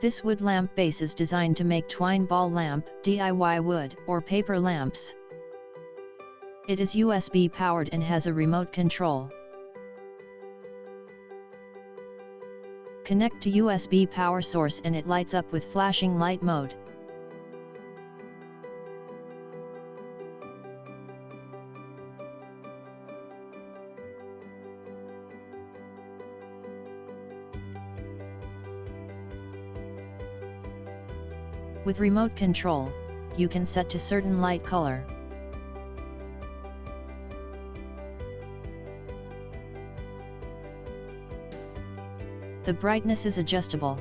This wood lamp base is designed to make twine ball lamp, DIY wood, or paper lamps. It is USB powered and has a remote control. Connect to USB power source and it lights up with flashing light mode. With remote control, you can set to certain light color. The brightness is adjustable.